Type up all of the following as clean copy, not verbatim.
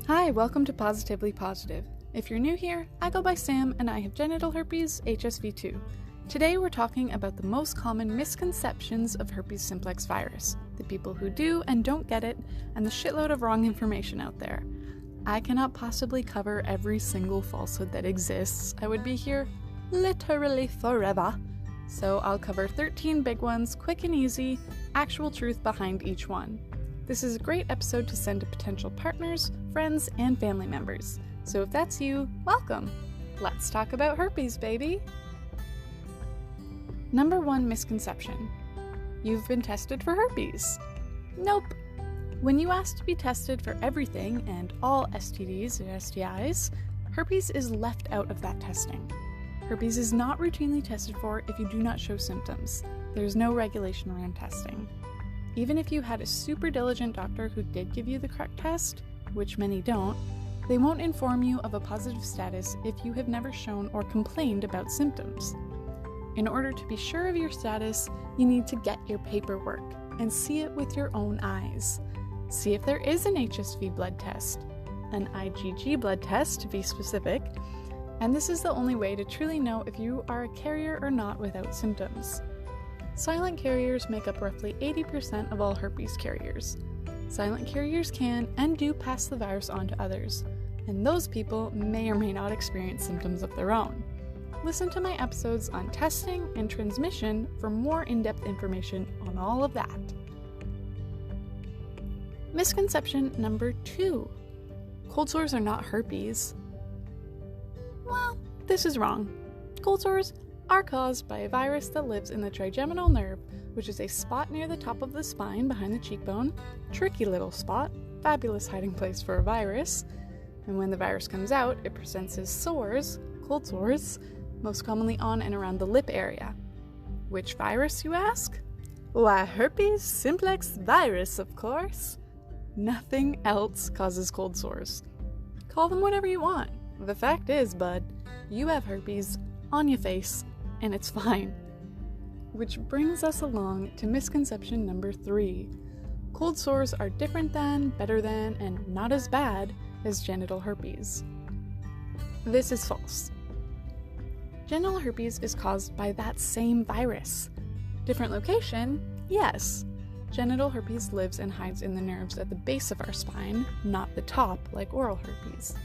Hi, welcome to Positively Positive. If you're new here, I go by Sam and I have genital herpes, HSV2. Today we're talking about the most common misconceptions of herpes simplex virus, the people who do and don't get it, and the shitload of wrong information out there. I cannot possibly cover every single falsehood that exists. I would be here literally forever. So I'll cover 13 big ones, quick and easy, actual truth behind each one. This is a great episode to send to potential partners, friends, and family members. So if that's you, welcome! Let's talk about herpes, baby! Number 1 misconception. You've been tested for herpes. Nope. When you ask to be tested for everything and all STDs and STIs, herpes is left out of that testing. Herpes is not routinely tested for if you do not show symptoms. There's no regulation around testing. Even if you had a super diligent doctor who did give you the correct test, which many don't, they won't inform you of a positive status if you have never shown or complained about symptoms. In order to be sure of your status, you need to get your paperwork and see it with your own eyes. See if there is an HSV blood test, an IgG blood test to be specific, and this is the only way to truly know if you are a carrier or not without symptoms. Silent carriers make up roughly 80% of all herpes carriers. Silent carriers can and do pass the virus on to others, and those people may or may not experience symptoms of their own. Listen to my episodes on testing and transmission for more in-depth information on all of that. Misconception number 2. Cold sores are not herpes. Well, this is wrong. Cold sores are caused by a virus that lives in the trigeminal nerve, which is a spot near the top of the spine behind the cheekbone. Tricky little spot, fabulous hiding place for a virus. And when the virus comes out, it presents as sores, cold sores, most commonly on and around the lip area. Which virus, you ask? Why, herpes simplex virus, of course. Nothing else causes cold sores. Call them whatever you want. The fact is, bud, you have herpes on your face, and it's fine. Which brings us along to misconception number 3. Cold sores are different than, better than, and not as bad as genital herpes. This is false. Genital herpes is caused by that same virus. Different location? Yes. Genital herpes lives and hides in the nerves at the base of our spine, not the top like oral herpes.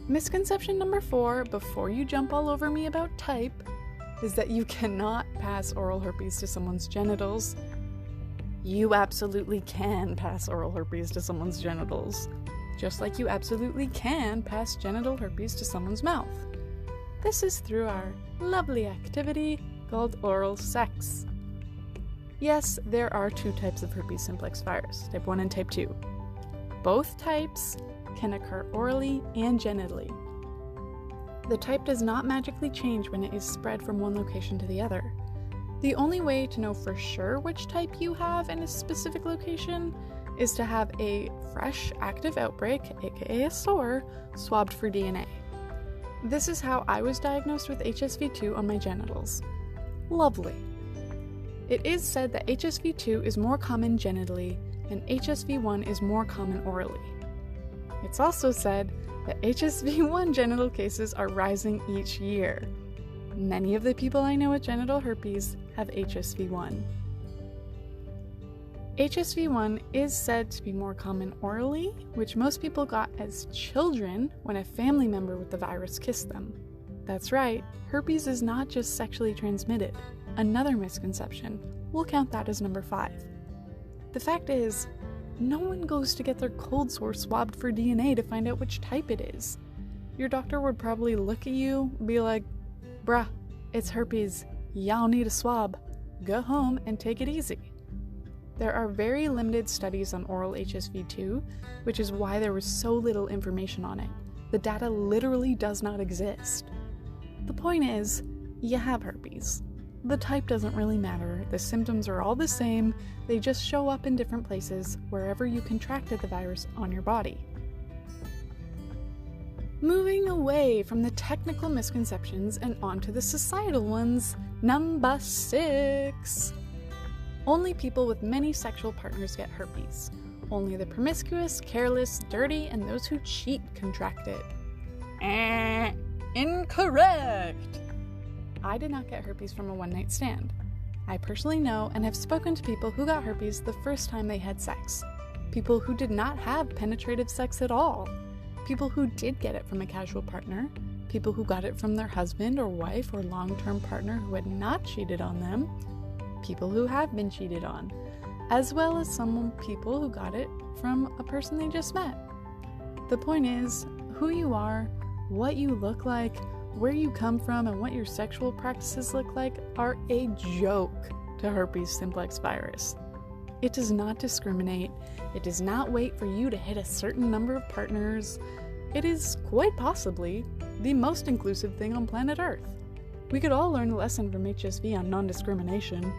Misconception number 4, before you jump all over me about type, is that you cannot pass oral herpes to someone's genitals. You absolutely can pass oral herpes to someone's genitals, just like you absolutely can pass genital herpes to someone's mouth. This is through our lovely activity called oral sex. Yes, there are 2 types of herpes simplex virus, type 1 and type 2. Both types can occur orally and genitally. The type does not magically change when it is spread from one location to the other. The only way to know for sure which type you have in a specific location is to have a fresh active outbreak, aka a sore, swabbed for DNA. This is how I was diagnosed with HSV2 on my genitals. Lovely. It is said that HSV2 is more common genitally and HSV1 is more common orally. It's also said that HSV1 genital cases are rising each year. Many of the people I know with genital herpes have HSV1. HSV1 is said to be more common orally, which most people got as children when a family member with the virus kissed them. That's right, herpes is not just sexually transmitted. Another misconception. We'll count that as number 5. The fact is, no one goes to get their cold sore swabbed for DNA to find out which type it is. Your doctor would probably look at you and be like, bruh, it's herpes. Y'all need a swab. Go home and take it easy. There are very limited studies on oral HSV2, which is why there was so little information on it. The data literally does not exist. The point is, you have herpes. The type doesn't really matter, the symptoms are all the same, they just show up in different places wherever you contracted the virus on your body. Moving away from the technical misconceptions and onto the societal ones, number 6. Only people with many sexual partners get herpes. Only the promiscuous, careless, dirty, and those who cheat contract it. Incorrect! I did not get herpes from a one-night stand. I personally know and have spoken to people who got herpes the first time they had sex. People who did not have penetrative sex at all. People who did get it from a casual partner. People who got it from their husband or wife or long-term partner who had not cheated on them. People who have been cheated on. As well as some people who got it from a person they just met. The point is, who you are, what you look like, where you come from, and what your sexual practices look like are a joke to herpes simplex virus. It does not discriminate. It does not wait for you to hit a certain number of partners. It is quite possibly the most inclusive thing on planet Earth. We could all learn a lesson from HSV on non-discrimination.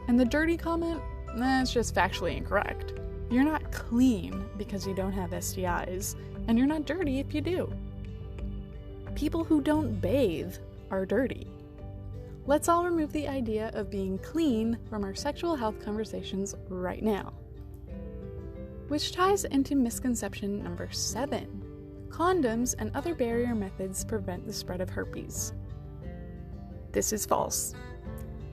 And the dirty comment? It's just factually incorrect. You're not clean because you don't have STIs, and you're not dirty if you do. People who don't bathe are dirty. Let's all remove the idea of being clean from our sexual health conversations right now. Which ties into misconception number 7. Condoms and other barrier methods prevent the spread of herpes. This is false.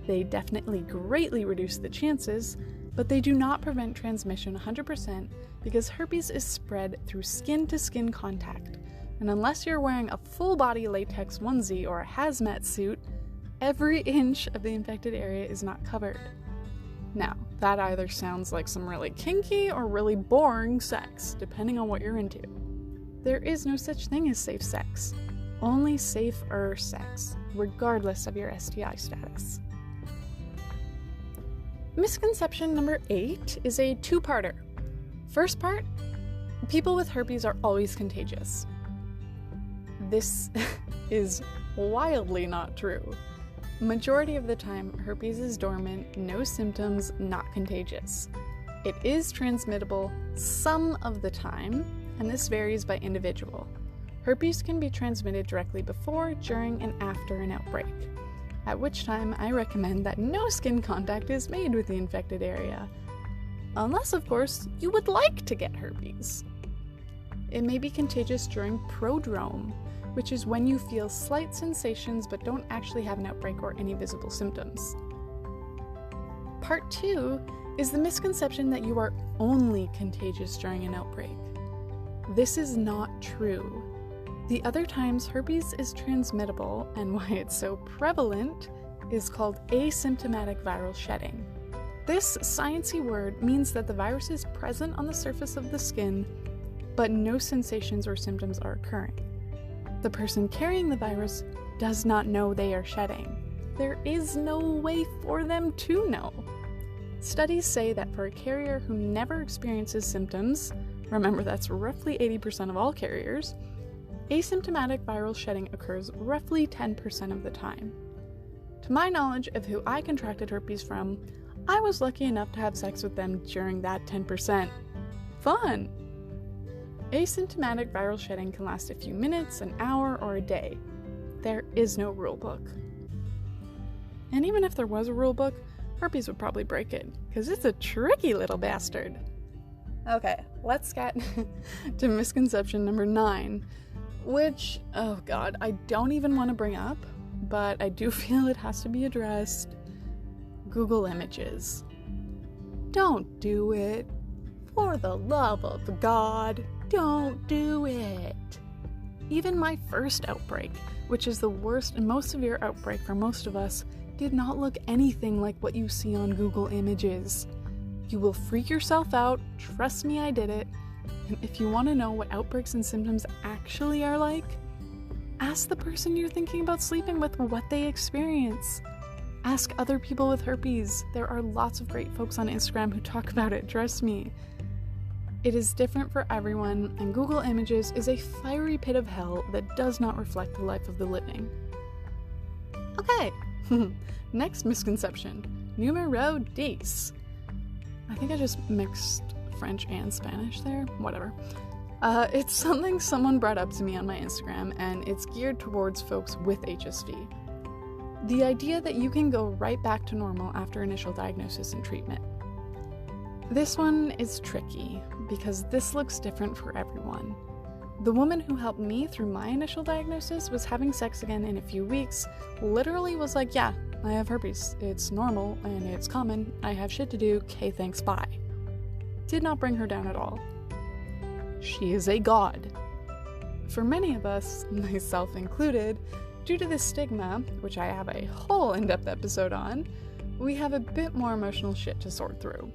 They definitely greatly reduce the chances, but they do not prevent transmission 100% because herpes is spread through skin-to-skin contact, and unless you're wearing a full-body latex onesie or a hazmat suit, every inch of the infected area is not covered. Now, that either sounds like some really kinky or really boring sex, depending on what you're into. There is no such thing as safe sex, only safer sex, regardless of your STI status. Misconception number 8 is a two-parter. First part, people with herpes are always contagious. This is wildly not true. Majority of the time, herpes is dormant, no symptoms, not contagious. It is transmittable some of the time, and this varies by individual. Herpes can be transmitted directly before, during, and after an outbreak, at which time I recommend that no skin contact is made with the infected area. Unless, of course, you would like to get herpes. It may be contagious during prodrome, which is when you feel slight sensations but don't actually have an outbreak or any visible symptoms. Part 2 is the misconception that you are only contagious during an outbreak. This is not true. The other times herpes is transmittable, and why it's so prevalent, is called asymptomatic viral shedding. This sciencey word means that the virus is present on the surface of the skin, but no sensations or symptoms are occurring. The person carrying the virus does not know they are shedding. There is no way for them to know. Studies say that for a carrier who never experiences symptoms, remember that's roughly 80% of all carriers, asymptomatic viral shedding occurs roughly 10% of the time. To my knowledge of who I contracted herpes from, I was lucky enough to have sex with them during that 10%. Fun! Asymptomatic viral shedding can last a few minutes, an hour, or a day. There is no rule book. And even if there was a rule book, herpes would probably break it, because it's a tricky little bastard. Okay, let's get to misconception number 9, which, oh god, I don't even want to bring up, but I do feel it has to be addressed. Google Images. Don't do it. For the love of God, don't do it. Even my first outbreak, which is the worst and most severe outbreak for most of us, did not look anything like what you see on Google Images. You will freak yourself out, trust me, I did it. And if you want to know what outbreaks and symptoms actually are like, ask the person you're thinking about sleeping with what they experience. Ask other people with herpes. There are lots of great folks on Instagram who talk about it, trust me. It is different for everyone, and Google Images is a fiery pit of hell that does not reflect the life of the living. Okay, next misconception. Numero 10. I think I just mixed French and Spanish there, whatever. It's something someone brought up to me on my Instagram, and it's geared towards folks with HSV. The idea that you can go right back to normal after initial diagnosis and treatment. This one is tricky because this looks different for everyone. The woman who helped me through my initial diagnosis was having sex again in a few weeks, literally was like, yeah, I have herpes, it's normal and it's common, I have shit to do, okay, thanks, bye. Did not bring her down at all. She is a god. For many of us, myself included, due to this stigma, which I have a whole in-depth episode on, we have a bit more emotional shit to sort through.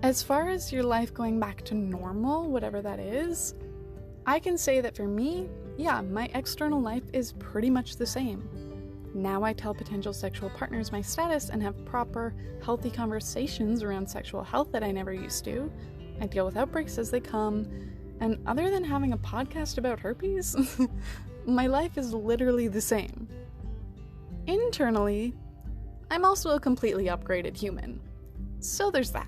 As far as your life going back to normal, whatever that is, I can say that for me, yeah, my external life is pretty much the same. Now I tell potential sexual partners my status and have proper, healthy conversations around sexual health that I never used to. I deal with outbreaks as they come, and other than having a podcast about herpes, my life is literally the same. Internally, I'm also a completely upgraded human. So there's that.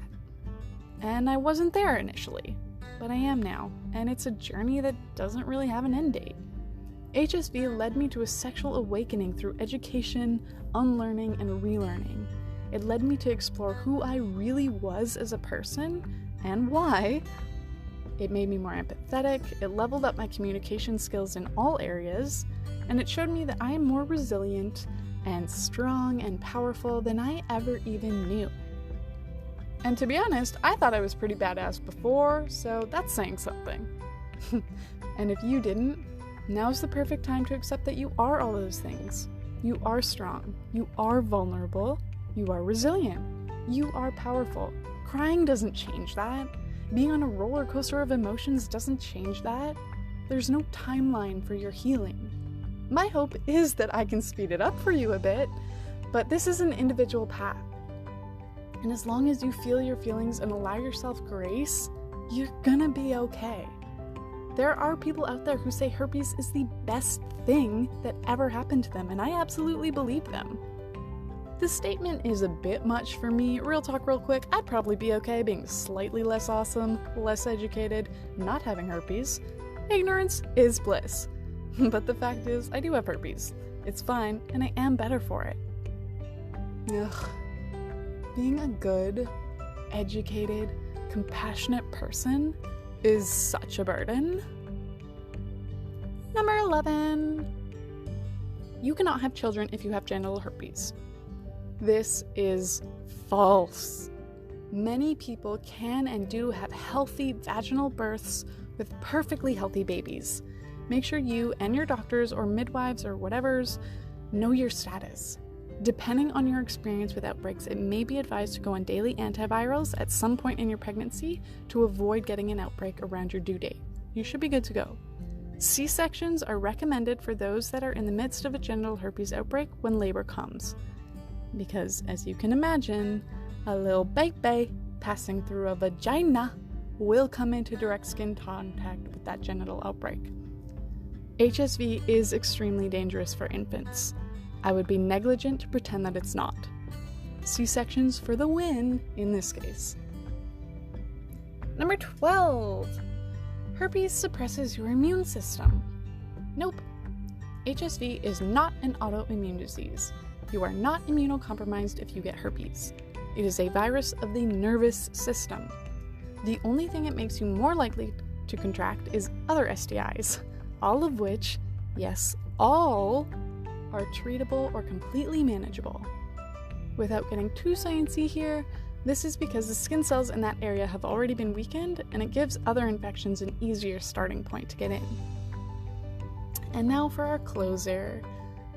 And I wasn't there initially, but I am now, and it's a journey that doesn't really have an end date. HSV led me to a sexual awakening through education, unlearning, and relearning. It led me to explore who I really was as a person and why. It made me more empathetic, it leveled up my communication skills in all areas, and it showed me that I am more resilient and strong and powerful than I ever even knew. And to be honest, I thought I was pretty badass before, so that's saying something. And if you didn't, now's the perfect time to accept that you are all those things. You are strong, you are vulnerable, you are resilient, you are powerful. Crying doesn't change that. Being on a roller coaster of emotions doesn't change that. There's no timeline for your healing. My hope is that I can speed it up for you a bit, but this is an individual path. And as long as you feel your feelings and allow yourself grace, you're gonna be okay. There are people out there who say herpes is the best thing that ever happened to them, and I absolutely believe them. This statement is a bit much for me. Real talk real quick, I'd probably be okay being slightly less awesome, less educated, not having herpes. Ignorance is bliss. But the fact is, I do have herpes. It's fine, and I am better for it. Ugh. Being a good, educated, compassionate person is such a burden. Number 11. You cannot have children if you have genital herpes. This is false. Many people can and do have healthy vaginal births with perfectly healthy babies. Make sure you and your doctors or midwives or whatevers know your status. Depending on your experience with outbreaks, it may be advised to go on daily antivirals at some point in your pregnancy to avoid getting an outbreak around your due date. You should be good to go. C-sections are recommended for those that are in the midst of a genital herpes outbreak when labor comes. Because, as you can imagine, a little baby passing through a vagina will come into direct skin contact with that genital outbreak. HSV is extremely dangerous for infants. I would be negligent to pretend that it's not. C-sections for the win in this case. Number 12. Herpes suppresses your immune system. Nope. HSV is not an autoimmune disease. You are not immunocompromised if you get herpes. It is a virus of the nervous system. The only thing it makes you more likely to contract is other STIs, all of which, yes, all, are treatable or completely manageable. Without getting too sciencey here, this is because the skin cells in that area have already been weakened, and it gives other infections an easier starting point to get in. And now for our closer.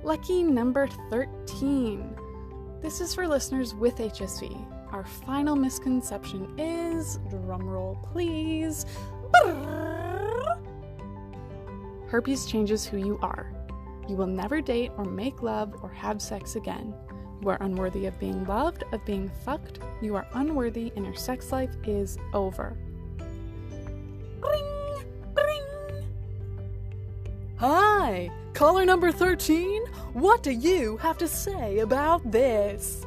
Lucky number 13. This is for listeners with HSV. Our final misconception is, drumroll please, herpes changes who you are. You will never date or make love or have sex again. You are unworthy of being loved, of being fucked. You are unworthy and your sex life is over. Bring, bring. Hi, caller number 13. What do you have to say about this?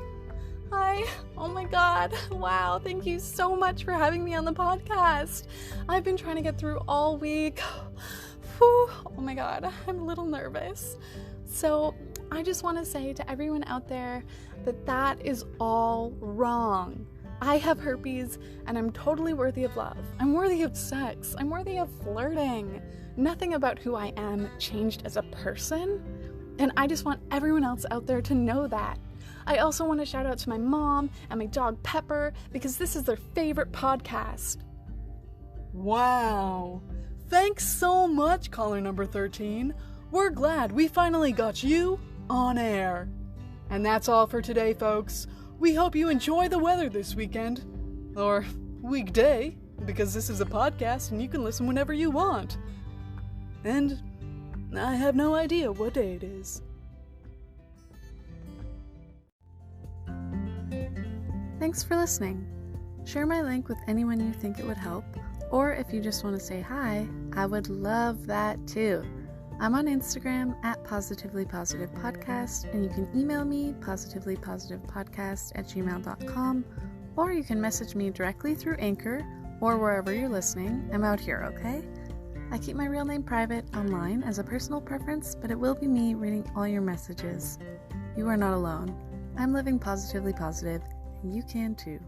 Hi. Oh my god. Wow. Thank you so much for having me on the podcast. I've been trying to get through all week. Whew. Oh my god. I'm a little nervous. So, I just want to say to everyone out there that that is all wrong. I have herpes, and I'm totally worthy of love. I'm worthy of sex. I'm worthy of flirting. Nothing about who I am changed as a person, and I just want everyone else out there to know that. I also want to shout out to my mom and my dog Pepper, because this is their favorite podcast. Wow. Thanks so much, caller number 13. We're glad we finally got you on air. And that's all for today, folks. We hope you enjoy the weather this weekend. Or weekday, because this is a podcast and you can listen whenever you want. And I have no idea what day it is. Thanks for listening. Share my link with anyone you think it would help, or if you just want to say hi, I would love that too. I'm on Instagram at positivelypositivepodcast, and you can email me positivelypositivepodcast@gmail.com, or you can message me directly through Anchor or wherever you're listening. I'm out here, okay? I keep my real name private online as a personal preference, but it will be me reading all your messages. You are not alone. I'm living positively positive, and you can too.